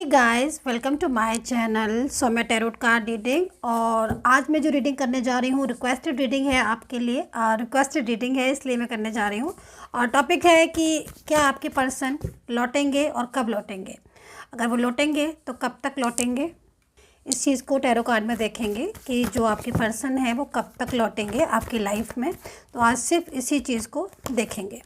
Guys, welcome to my channel. So मैं tarot card reading, और आज मैं जो रीडिंग करने जा रही हूँ रिक्वेस्टेड रीडिंग है आपके लिए। रिक्वेस्टेड रीडिंग है इसलिए मैं करने जा रही हूँ। और टॉपिक है कि क्या आपके पर्सन लौटेंगे और कब लौटेंगे। अगर वो लौटेंगे तो कब तक लौटेंगे, इस चीज़ को टैरो कार्ड में देखेंगे कि जो आपके पर्सन है वो कब तक लौटेंगे आपकी लाइफ में। तो आज सिर्फ इसी चीज़ को देखेंगे।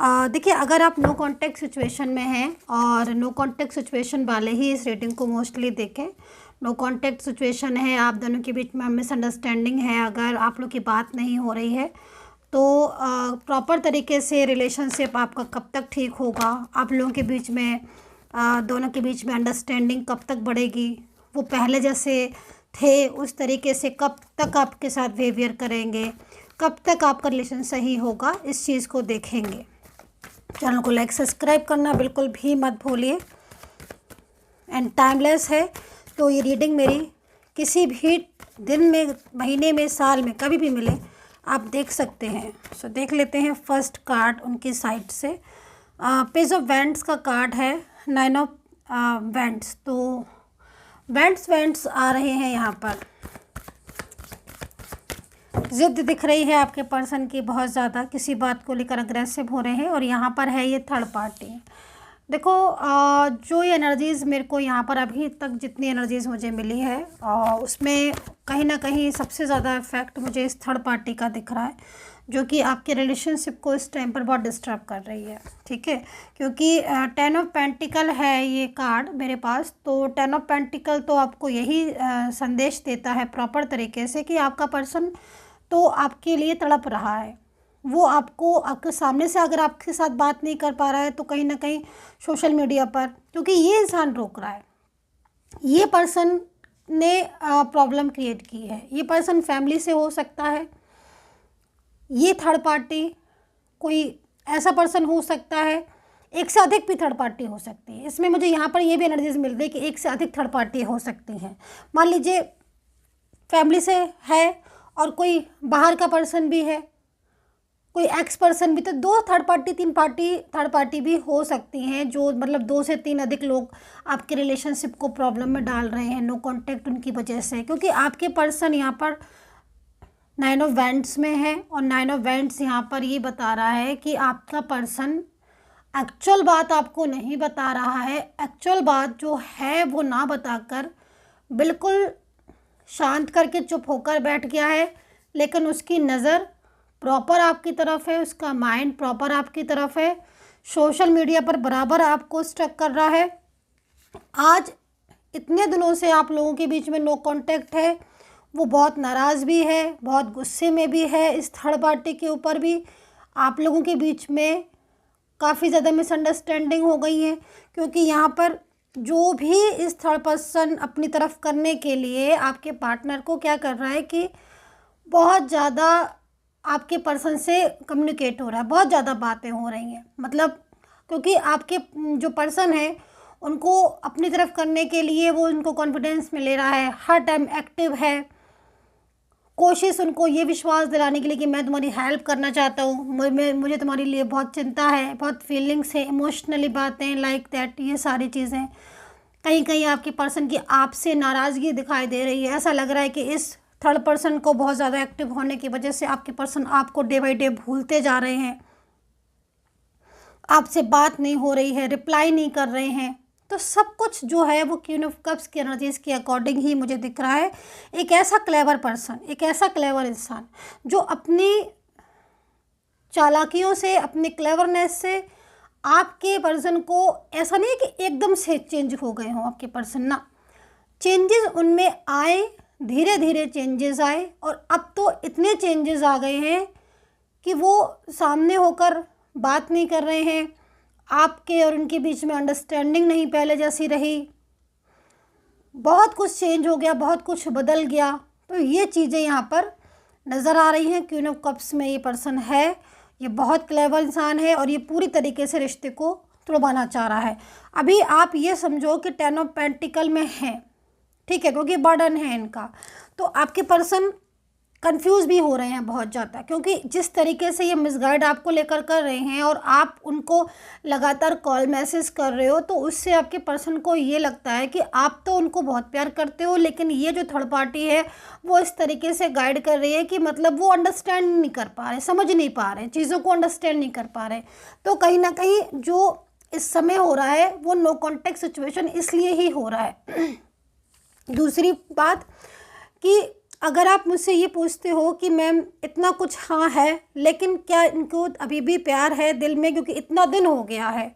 देखिए, अगर आप नो कांटेक्ट सिचुएशन में हैं, और नो कांटेक्ट सिचुएशन वाले ही इस रीडिंग को मोस्टली देखें। नो कांटेक्ट सिचुएशन है, आप दोनों के बीच में मिसअंडरस्टैंडिंग है, अगर आप लोग की बात नहीं हो रही है तो प्रॉपर तरीके से रिलेशनशिप आपका कब तक ठीक होगा, आप लोगों के बीच में दोनों के बीच में अंडरस्टैंडिंग कब तक बढ़ेगी, वो पहले जैसे थे उस तरीके से कब तक आपके साथ बिहेवियर करेंगे, कब तक आपका रिलेशन सही होगा, इस चीज़ को देखेंगे। चैनल को लाइक सब्सक्राइब करना बिल्कुल भी मत भूलिए। एंड टाइमलेस है, तो ये रीडिंग मेरी किसी भी दिन में, महीने में, साल में, कभी भी मिले आप देख सकते हैं। सो देख लेते हैं फर्स्ट कार्ड उनकी साइड से। पेज ऑफ वैंड्स का कार्ड है, 9 ऑफ वैंड्स। तो वैंड्स आ रहे हैं यहाँ पर। जिद दिख रही है आपके पर्सन की बहुत ज़्यादा, किसी बात को लेकर अग्रेसिव हो रहे हैं। और यहाँ पर है ये थर्ड पार्टी। देखो, जो ये एनर्जीज़ मेरे को यहाँ पर अभी तक जितनी एनर्जीज़ मुझे मिली है, उसमें कहीं ना कहीं सबसे ज़्यादा इफेक्ट मुझे इस थर्ड पार्टी का दिख रहा है, जो कि आपके रिलेशनशिप को इस टाइम पर बहुत डिस्टर्ब कर रही है। ठीक है, क्योंकि 10 ऑफ पेंटिकल है ये कार्ड मेरे पास। तो 10 ऑफ पेंटिकल तो आपको यही संदेश देता है प्रॉपर तरीके से कि आपका पर्सन तो आपके लिए तड़प रहा है। वो आपको, आपके सामने से अगर आपके साथ बात नहीं कर पा रहा है तो कहीं ना कहीं सोशल मीडिया पर, क्योंकि ये इंसान रोक रहा है। ये पर्सन ने प्रॉब्लम क्रिएट की है। ये पर्सन फैमिली से हो सकता है, ये थर्ड पार्टी कोई ऐसा पर्सन हो सकता है, एक से अधिक भी थर्ड पार्टी हो सकती है। इसमें मुझे यहाँ पर ये भी एनर्जीज मिल रही है कि एक से अधिक थर्ड पार्टी हो सकती हैं। मान लीजिए फैमिली से है और कोई बाहर का पर्सन भी है, कोई एक्स पर्सन भी, तो दो थर्ड पार्टी, तीन पार्टी थर्ड पार्टी भी हो सकती हैं, जो मतलब 2 से 3 अधिक लोग आपके रिलेशनशिप को प्रॉब्लम में डाल रहे हैं नो कांटेक्ट उनकी वजह से। क्योंकि आपके पर्सन यहाँ पर 9 ऑफ वैंड्स में है, और 9 ऑफ वैंड्स यहाँ पर ये बता रहा है कि आपका पर्सन एक्चुअल बात आपको नहीं बता रहा है। एक्चुअल बात जो है वो ना बताकर बिल्कुल शांत करके चुप होकर बैठ गया है, लेकिन उसकी नज़र प्रॉपर आपकी तरफ है, उसका माइंड प्रॉपर आपकी तरफ है, सोशल मीडिया पर बराबर आपको स्टक कर रहा है। आज इतने दिनों से आप लोगों के बीच में नो कांटेक्ट है, वो बहुत नाराज़ भी है, बहुत गुस्से में भी है इस थर्ड पार्टी के ऊपर भी। आप लोगों के बीच में काफ़ी ज़्यादा मिसअंडरस्टैंडिंग हो गई है, क्योंकि यहाँ पर जो भी इस थर्ड पर्सन अपनी तरफ करने के लिए आपके पार्टनर को क्या कर रहा है कि बहुत ज़्यादा आपके पर्सन से कम्युनिकेट हो रहा है, बहुत ज़्यादा बातें हो रही हैं। मतलब क्योंकि आपके जो पर्सन है उनको अपनी तरफ करने के लिए वो उनको कॉन्फिडेंस में ले रहा है, हर टाइम एक्टिव है, कोशिश उनको ये विश्वास दिलाने के लिए कि मैं तुम्हारी हेल्प करना चाहता हूँ, मुझे तुम्हारे लिए बहुत चिंता है, बहुत फीलिंग्स है, इमोशनली बातें लाइक दैट, ये सारी चीज़ें। कहीं कहीं आपके पर्सन की आपसे नाराज़गी दिखाई दे रही है। ऐसा लग रहा है कि इस थर्ड पर्सन को बहुत ज़्यादा एक्टिव होने की वजह से आपके पर्सन आपको डे बाई डे भूलते जा रहे हैं, आपसे बात नहीं हो रही है, रिप्लाई नहीं कर रहे हैं। तो सब कुछ जो है वो क्वीन ऑफ कप्स की एनर्जीज के अकॉर्डिंग ही मुझे दिख रहा है। एक ऐसा क्लेवर पर्सन, एक ऐसा क्लेवर इंसान जो अपनी चालाकियों से, अपनी क्लेवरनेस से आपके पर्सन को, ऐसा नहीं है कि एकदम से चेंज हो गए हों आपके पर्सन, ना, चेंजेस उनमें आए, धीरे धीरे चेंजेस आए, और अब तो इतने चेंजेस आ गए हैं कि वो सामने होकर बात नहीं कर रहे हैं। आपके और उनके बीच में अंडरस्टैंडिंग नहीं पहले जैसी रही, बहुत कुछ चेंज हो गया, बहुत कुछ बदल गया। तो ये चीज़ें यहाँ पर नज़र आ रही हैं। क्वीन ऑफ कप्स में ये पर्सन है, ये बहुत क्लेवर इंसान है, और ये पूरी तरीके से रिश्ते को तोड़वाना चाह रहा है। अभी आप ये समझो कि 10 ऑफ पेंटिकल में है, ठीक है, क्योंकि बर्डन है इनका। तो आपके पर्सन कंफ्यूज भी हो रहे हैं बहुत ज़्यादा, क्योंकि जिस तरीके से ये मिसगाइड आपको लेकर कर रहे हैं और आप उनको लगातार कॉल मैसेज कर रहे हो, तो उससे आपके पर्सन को ये लगता है कि आप तो उनको बहुत प्यार करते हो, लेकिन ये जो थर्ड पार्टी है वो इस तरीके से गाइड कर रही है कि मतलब वो अंडरस्टैंड नहीं कर पा रहे, समझ नहीं पा रहे, चीज़ों को अंडरस्टैंड नहीं कर पा रहे। तो कहीं ना कहीं जो इस समय हो रहा है वो नो कॉन्टेक्ट सिचुएशन इसलिए ही हो रहा है। दूसरी बात कि अगर आप मुझसे ये पूछते हो कि मैम इतना कुछ हाँ है, लेकिन क्या इनको अभी भी प्यार है दिल में, क्योंकि इतना दिन हो गया है,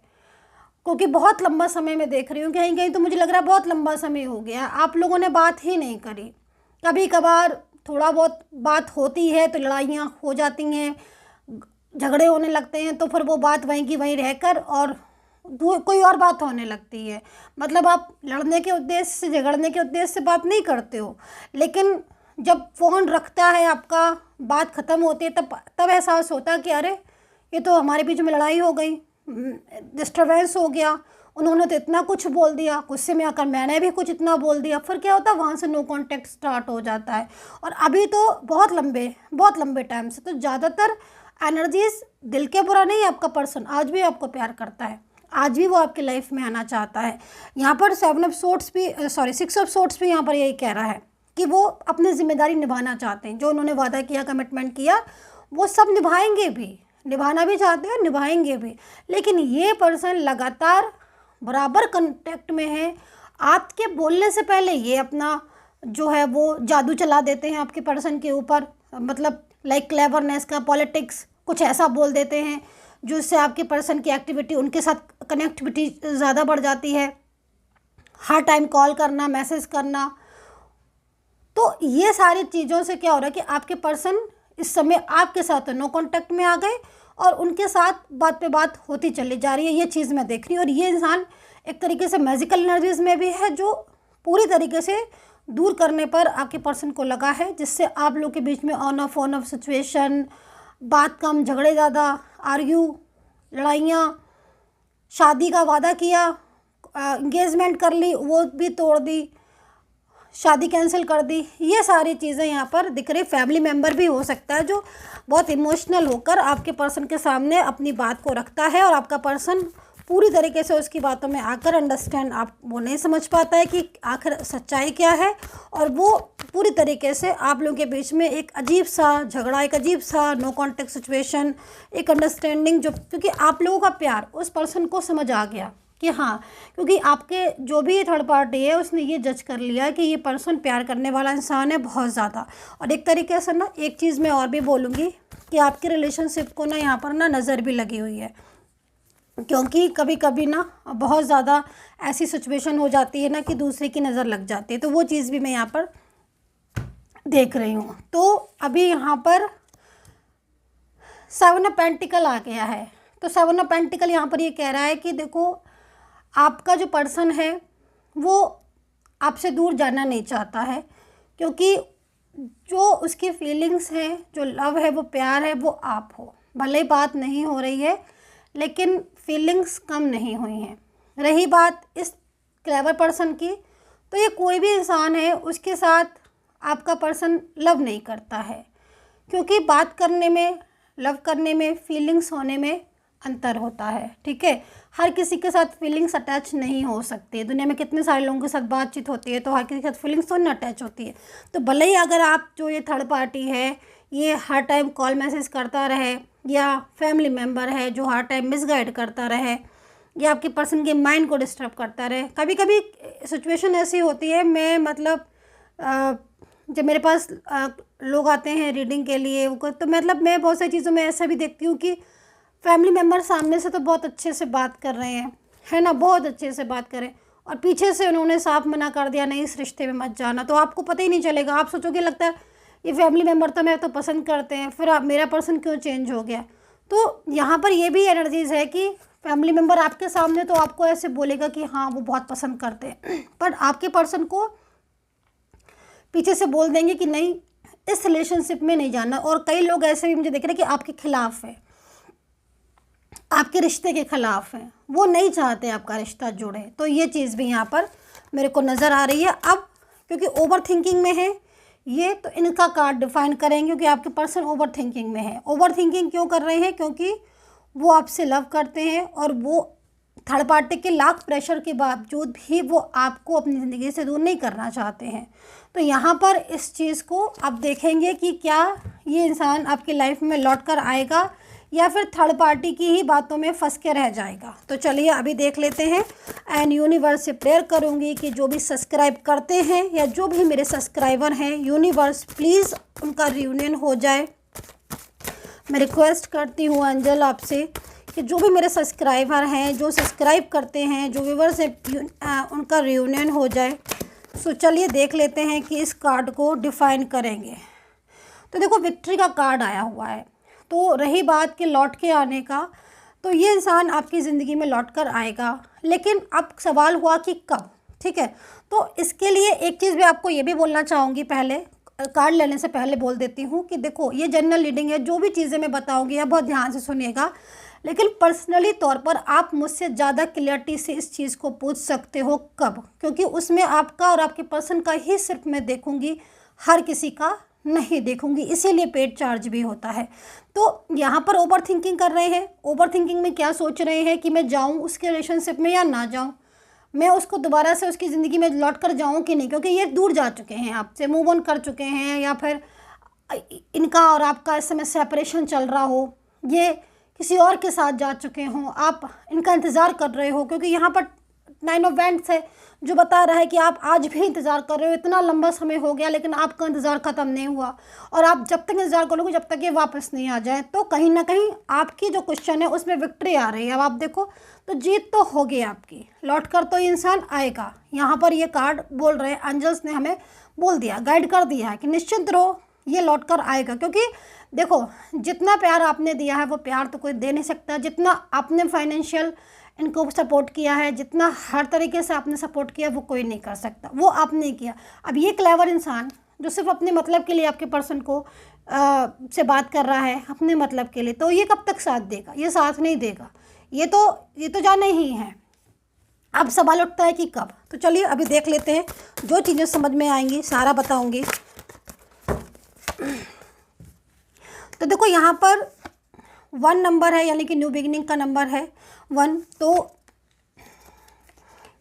क्योंकि बहुत लंबा समय मैं देख रही हूँ, कहीं कहीं तो मुझे लग रहा है बहुत लंबा समय हो गया आप लोगों ने बात ही नहीं करी। कभी कभार थोड़ा बहुत बात होती है तो लड़ाइयाँ हो जाती हैं, झगड़े होने लगते हैं, तो फिर वो बात वहीं की वहीं रहकर और कोई और बात होने लगती है। मतलब आप लड़ने के उद्देश्य से, झगड़ने के उद्देश्य से बात नहीं करते हो, लेकिन जब फ़ोन रखता है आपका, बात ख़त्म होती है, तब एहसास होता है कि अरे ये तो हमारे बीच में लड़ाई हो गई, डिस्टर्बेंस हो गया, उन्होंने तो इतना कुछ बोल दिया, गुस्से में आकर मैंने भी कुछ इतना बोल दिया। फिर क्या होता है, वहाँ से नो कांटेक्ट स्टार्ट हो जाता है। और अभी तो बहुत लंबे टाइम से तो ज़्यादातर एनर्जीज दिल के बुरा नहीं, आपका पर्सन आज भी आपको प्यार करता है, आज भी वो आपकी लाइफ में आना चाहता है। यहाँ पर 6 ऑफ सोर्ट्स भी यहाँ पर यही कह रहा है कि वो अपनी जिम्मेदारी निभाना चाहते हैं, जो उन्होंने वादा किया, कमिटमेंट किया, वो सब निभाएंगे भी, निभाना भी चाहते हैं, निभाएंगे भी। लेकिन ये पर्सन लगातार बराबर कांटेक्ट में है, आपके बोलने से पहले ये अपना जो है वो जादू चला देते हैं आपके पर्सन के ऊपर, मतलब लाइक क्लेवरनेस का, पॉलिटिक्स, कुछ ऐसा बोल देते हैं जिससे आपके पर्सन की एक्टिविटी, उनके साथ कनेक्टिविटी ज़्यादा बढ़ जाती है, हर टाइम कॉल करना, मैसेज करना। तो ये सारी चीज़ों से क्या हो रहा है कि आपके पर्सन इस समय आपके साथ नो कांटेक्ट में आ गए और उनके साथ बात पे बात होती चली जा रही है। ये चीज़ मैं देख रही हूँ। और ये इंसान एक तरीके से मैजिकल एनर्जीज में भी है, जो पूरी तरीके से दूर करने पर आपके पर्सन को लगा है, जिससे आप लोग के बीच में ऑन ऑफ सिचुएशन, बात कम, झगड़े ज़्यादा, आर्ग्यू, लड़ाइयाँ, शादी का वादा किया, एंगेजमेंट कर ली, वो भी तोड़ दी, शादी कैंसिल कर दी, ये सारी चीज़ें यहाँ पर दिख रही। फैमिली मेम्बर भी हो सकता है जो बहुत इमोशनल होकर आपके पर्सन के सामने अपनी बात को रखता है और आपका पर्सन पूरी तरीके से उसकी बातों में आकर अंडरस्टैंड, आप वो नहीं समझ पाता है कि आखिर सच्चाई क्या है, और वो पूरी तरीके से आप लोगों के बीच में एक अजीब सा झगड़ा, एक अजीब सा नो कॉन्टेक्ट सिचुएशन, एक अंडरस्टैंडिंग, जो क्योंकि आप लोगों का प्यार उस पर्सन को समझ आ गया कि हाँ, क्योंकि आपके जो भी थर्ड पार्टी है उसने ये जज कर लिया कि ये पर्सन प्यार करने वाला इंसान है बहुत ज़्यादा। और एक तरीके से ना, एक चीज़ मैं और भी बोलूँगी कि आपके रिलेशनशिप को ना यहाँ पर ना नज़र भी लगी हुई है, क्योंकि कभी कभी ना बहुत ज़्यादा ऐसी सिचुएशन हो जाती है ना कि दूसरे की नज़र लग जाती है, तो वो चीज़ भी मैं यहाँ पर देख रही हूँ। तो अभी यहाँ पर 7 ऑफ पेंटिकल आ गया है, तो 7 ऑफ पेंटिकल यहाँ पर ये कह रहा है कि देखो, आपका जो पर्सन है वो आपसे दूर जाना नहीं चाहता है, क्योंकि जो उसकी फीलिंग्स हैं, जो लव है, वो प्यार है, वो आप हो। भले ही बात नहीं हो रही है, लेकिन फीलिंग्स कम नहीं हुई हैं। रही बात इस क्लेवर पर्सन की, तो ये कोई भी इंसान है, उसके साथ आपका पर्सन लव नहीं करता है, क्योंकि बात करने में, लव करने में, फीलिंग्स होने में अंतर होता है। ठीक है, हर किसी के साथ फीलिंग्स अटैच नहीं हो सकती है। दुनिया में कितने सारे लोगों के साथ बातचीत होती है, तो हर किसी के साथ फीलिंग्स तो नहीं अटैच होती है। तो भले ही अगर आप, जो ये थर्ड पार्टी है, ये हर टाइम कॉल मैसेज करता रहे, या फैमिली मेम्बर है जो हर टाइम मिसगाइड करता रहे, या आपके पर्सन के माइंड को डिस्टर्ब करता रहे। कभी कभी सिचुएशन ऐसी होती है, मैं मतलब जब मेरे पास लोग आते हैं रीडिंग के लिए, तो मतलब मैं बहुत सारी चीज़ों में ऐसा भी देखती हूँ कि फैमिली मेम्बर सामने से तो बहुत अच्छे से बात कर रहे हैं, है ना, बहुत अच्छे से बात करें, और पीछे से उन्होंने साफ मना कर दिया, नहीं इस रिश्ते में मत जाना, तो आपको पता ही नहीं चलेगा। आप सोचोगे लगता है ये फैमिली मेम्बर तो मैं तो पसंद करते हैं, फिर आप, मेरा पर्सन क्यों चेंज हो गया। तो यहाँ पर ये भी एनर्जीज़ है कि फैमिली मेम्बर आपके सामने तो आपको ऐसे बोलेगा कि हाँ वो बहुत पसंद करते हैं, पर आपके पर्सन को पीछे से बोल देंगे कि नहीं, इस रिलेशनशिप में नहीं जाना। और कई लोग ऐसे भी मुझे देख रहे हैं कि आपके खिलाफ है, आपके रिश्ते के खिलाफ हैं, वो नहीं चाहते आपका रिश्ता जुड़े। तो ये चीज़ भी यहाँ पर मेरे को नज़र आ रही है। अब क्योंकि ओवर थिंकिंग में है, ये तो इनका कार्ड डिफाइन करेंगे, क्योंकि आपके पर्सन ओवर थिंकिंग में है। ओवर थिंकिंग क्यों कर रहे हैं? क्योंकि वो आपसे लव करते हैं और वो थर्ड पार्टी के लाख प्रेशर के बावजूद भी वो आपको अपनी ज़िंदगी से दूर नहीं करना चाहते हैं। तो यहाँ पर इस चीज़ को आप देखेंगे कि क्या ये इंसान आपकी लाइफ में लौट कर आएगा या फिर थर्ड पार्टी की ही बातों में फंस के रह जाएगा। तो चलिए अभी देख लेते हैं। एंड यूनिवर्स से प्रेयर करूँगी कि जो भी सब्सक्राइब करते हैं या जो भी मेरे सब्सक्राइबर हैं, यूनिवर्स प्लीज़ उनका रियूनियन हो जाए। मैं रिक्वेस्ट करती हूँ एंजल आपसे कि जो भी मेरे सब्सक्राइबर हैं, जो सब्सक्राइब करते हैं, जो व्यूवर्स हैं, उनका रियूनियन हो जाए। सो चलिए देख लेते हैं कि इस कार्ड को डिफ़ाइन करेंगे। तो देखो विक्ट्री का कार्ड आया हुआ है। तो रही बात कि लौट के आने का, तो ये इंसान आपकी ज़िंदगी में लौट कर आएगा, लेकिन अब सवाल हुआ कि कब। ठीक है, तो इसके लिए एक चीज़ भी आपको ये भी बोलना चाहूँगी, पहले कार्ड लेने से पहले बोल देती हूँ कि देखो ये जनरल रीडिंग है, जो भी चीज़ें मैं बताऊँगी आप बहुत ध्यान से सुनिएगा, लेकिन पर्सनली तौर पर आप मुझसे ज़्यादा क्लियरिटी से इस चीज़ को पूछ सकते हो कब, क्योंकि उसमें आपका और आपके पर्सन का ही सिर्फ मैं देखूँगी, हर किसी का नहीं देखूंगी, इसीलिए पेड चार्ज भी होता है। तो यहाँ पर ओवर थिंकिंग कर रहे हैं। ओवर थिंकिंग में क्या सोच रहे हैं कि मैं जाऊँ उसके रिलेशनशिप में या ना जाऊँ, मैं उसको दोबारा से उसकी ज़िंदगी में लौट कर जाऊँ कि नहीं, क्योंकि ये दूर जा चुके हैं आपसे, मूव ऑन कर चुके हैं, या फिर इनका और आपका इस समय सेपरेशन चल रहा हो, ये किसी और के साथ जा चुके हों, आप इनका इंतज़ार कर रहे हो, क्योंकि यहाँ पर 9 ऑफ वैंड्स है जो बता रहा है कि आप आज भी इंतज़ार कर रहे हो। इतना लंबा समय हो गया लेकिन आपका इंतज़ार ख़त्म नहीं हुआ, और आप जब तक इंतज़ार करोगे जब तक ये वापस नहीं आ जाए। तो कहीं ना कहीं आपकी जो क्वेश्चन है उसमें विक्ट्री आ रही है। अब आप देखो तो जीत तो होगी आपकी, लौट कर तो इंसान आएगा। यहाँ पर ये कार्ड बोल रहे हैं, एंजल्स ने हमें बोल दिया, गाइड कर दिया है कि निश्चिंत रहो, ये लौट कर आएगा। क्योंकि देखो जितना प्यार आपने दिया है वो प्यार तो कोई दे नहीं सकता, जितना आपने फाइनेंशियल इनको सपोर्ट किया है, जितना हर तरीके से आपने सपोर्ट किया वो कोई नहीं कर सकता, वो आपने किया। अब ये क्लेवर इंसान जो सिर्फ अपने मतलब के लिए आपके पर्सन को से बात कर रहा है, अपने मतलब के लिए, तो ये कब तक साथ देगा? ये साथ नहीं देगा, ये तो जाना ही है। अब सवाल उठता है कि कब। तो चलिए अभी देख लेते हैं, जो चीज़ें समझ में आएंगी सारा बताऊंगी। तो देखो यहाँ पर 1 नंबर है, यानी कि न्यू बिगिनिंग का नंबर है 1। तो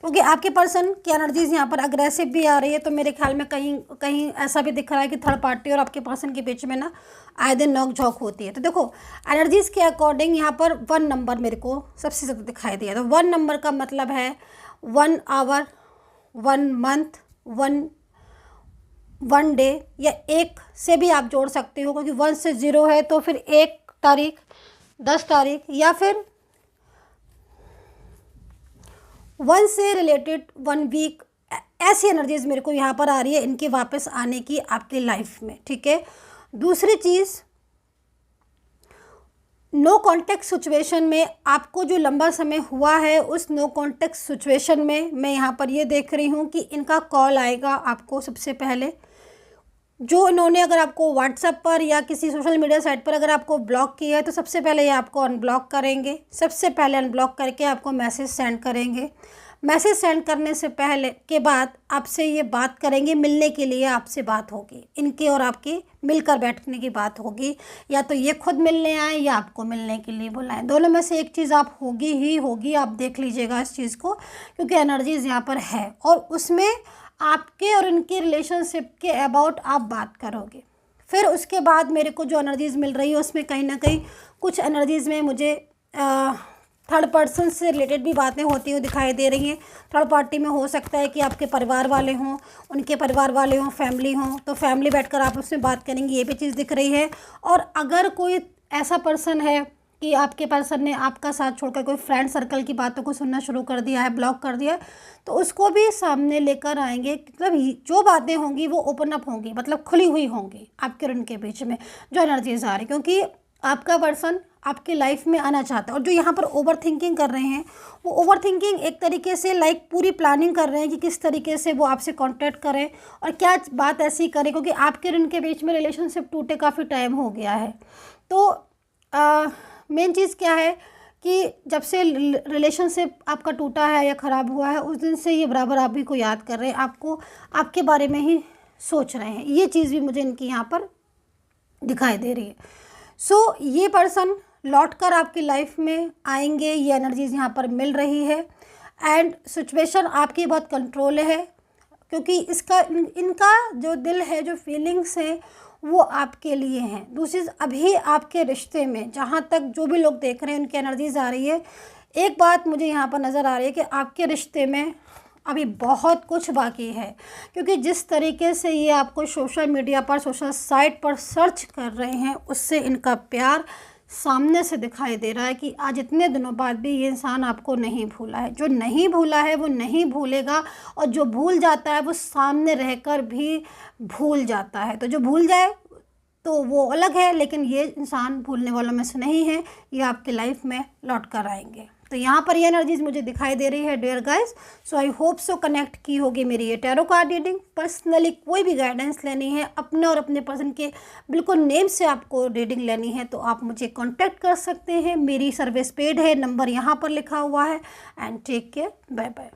क्योंकि आपके पर्सन की एनर्जीज यहाँ पर अग्रेसिव भी आ रही है, तो मेरे ख्याल में कहीं कहीं ऐसा भी दिख रहा है कि थर्ड पार्टी और आपके पर्सन के बीच में ना आए दिन नोक झोंक होती है। तो देखो एनर्जीज के अकॉर्डिंग यहाँ पर 1 नंबर मेरे को सबसे ज़्यादा दिखाई दिया। तो 1 नंबर का मतलब है 1 आवर, 1 मंथ, 1 डे, या 1 से भी आप जोड़ सकते हो, क्योंकि 1 से 0 है तो फिर 1 तारीख, 10 तारीख, या फिर 1 से रिलेटेड 1 वीक। ऐसी एनर्जीज मेरे को यहाँ पर आ रही है इनके वापस आने की आपकी लाइफ में। ठीक है, दूसरी चीज़, नो कॉन्टेक्ट सिचुएशन में आपको जो लंबा समय हुआ है, उस नो कॉन्टेक्ट सिचुएशन में मैं यहाँ पर ये देख रही हूँ कि इनका कॉल आएगा आपको सबसे पहले। जो इन्होंने अगर आपको व्हाट्सएप पर या किसी सोशल मीडिया साइट पर अगर आपको ब्लॉक किया है, तो सबसे पहले ये आपको अनब्लॉक करेंगे। सबसे पहले अनब्लॉक करके आपको मैसेज सेंड करेंगे। मैसेज सेंड करने से पहले के बाद आपसे ये बात करेंगे, मिलने के लिए आपसे बात होगी, इनके और आपकी मिलकर बैठने की बात होगी, या तो ये खुद मिलने आए या आपको मिलने के लिए बुलाएं। दोनों में से एक चीज़ आप होगी ही होगी, आप देख लीजिएगा इस चीज़ को, क्योंकि एनर्जीज यहाँ पर है और उसमें आपके और उनके रिलेशनशिप के अबाउट आप बात करोगे। फिर उसके बाद मेरे को जो एनर्जीज़ मिल रही है उसमें कहीं ना कहीं कुछ एनर्जीज़ में मुझे थर्ड पर्सन से रिलेटेड भी बातें होती हुई दिखाई दे रही हैं। थर्ड पार्टी में हो सकता है कि आपके परिवार वाले हों, उनके परिवार वाले हों, फैमिली हों, तो फैमिली बैठकर आप उसमें बात करेंगे, ये भी चीज़ दिख रही है। और अगर कोई ऐसा पर्सन है कि आपके पर्सन ने आपका साथ छोड़कर कोई फ्रेंड सर्कल की बातों को सुनना शुरू कर दिया है, ब्लॉक कर दिया है, तो उसको भी सामने लेकर आएंगे। मतलब जो बातें होंगी वो ओपन अप होंगी, मतलब खुली हुई होंगी आपके और उनके बीच में जो एनर्जीज आ रही, क्योंकि आपका पर्सन आपकी लाइफ में आना चाहता है। और जो यहाँ पर ओवर थिंकिंग कर रहे हैं, वो ओवर थिंकिंग एक तरीके से लाइक पूरी प्लानिंग कर रहे हैं कि किस तरीके से वो आपसे कांटेक्ट करें और क्या बात ऐसी करें, क्योंकि आपके और उनके बीच में रिलेशनशिप टूटे काफ़ी टाइम हो गया है। तो मेन चीज़ क्या है कि जब से रिलेशनशिप आपका टूटा है या ख़राब हुआ है, उस दिन से ये बराबर आप भी को याद कर रहे हैं, आपको आपके बारे में ही सोच रहे हैं, ये चीज़ भी मुझे इनकी यहाँ पर दिखाई दे रही है। सो ये पर्सन लौट कर आपकी लाइफ में आएंगे, ये एनर्जीज यहाँ पर मिल रही है। एंड सिचुएशन आपकी बहुत कंट्रोल है, क्योंकि इनका जो दिल है, जो फीलिंग्स हैं, वो आपके लिए हैं। दूसरी अभी आपके रिश्ते में, जहाँ तक जो भी लोग देख रहे हैं उनकी एनर्जीज आ रही है, एक बात मुझे यहाँ पर नज़र आ रही है कि आपके रिश्ते में अभी बहुत कुछ बाकी है, क्योंकि जिस तरीके से ये आपको सोशल मीडिया पर, सोशल साइट पर सर्च कर रहे हैं, उससे इनका प्यार सामने से दिखाई दे रहा है कि आज इतने दिनों बाद भी ये इंसान आपको नहीं भूला है। जो नहीं भूला है वो नहीं भूलेगा, और जो भूल जाता है वो सामने रहकर भी भूल जाता है। तो जो भूल जाए तो वो अलग है, लेकिन ये इंसान भूलने वालों में से नहीं है, ये आपकी लाइफ में लौट कर आएंगे। तो यहाँ पर ये एनर्जीज मुझे दिखाई दे रही है dear guys. So I hope so connect की होगी मेरी ये टैरो कार्ड रीडिंग। पर्सनली कोई भी गाइडेंस लेनी है, अपने और अपने पर्सन के बिल्कुल नेम से आपको रीडिंग लेनी है, तो आप मुझे कांटेक्ट कर सकते हैं। मेरी सर्विस पेड है, नंबर यहाँ पर लिखा हुआ है। And take care, bye bye.